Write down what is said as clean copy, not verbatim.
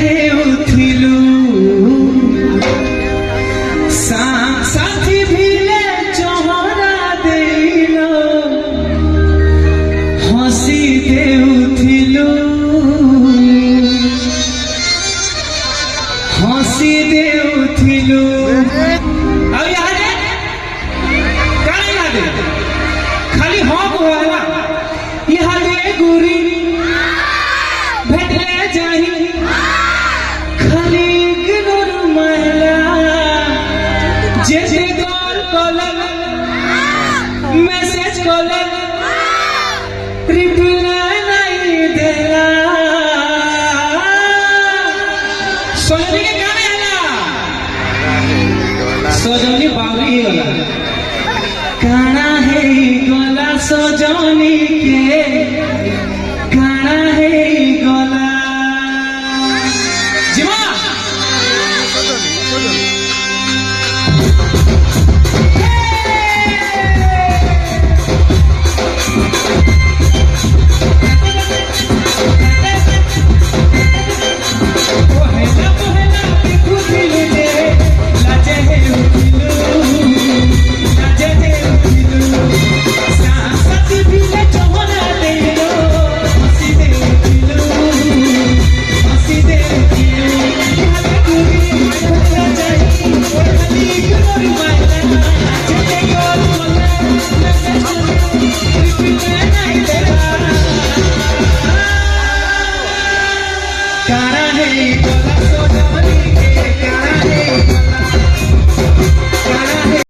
ହେଉଥିଲୁ ସାଥୀ ଭିଲେ ଚହରା ଦେଇଲ ହସି ଦେଉଥିଲୁ हसी देउथिलु अब याद है काहे याद है खाली हाँ को है याद है गुरी भेटले जाही खाली गिनर महिला जे call caller message caller reply नहीं देला सोनी के गाने है ना सजनी बावरी गला काना है गला सजनी के काना है गला जीवा ओ है ना देखो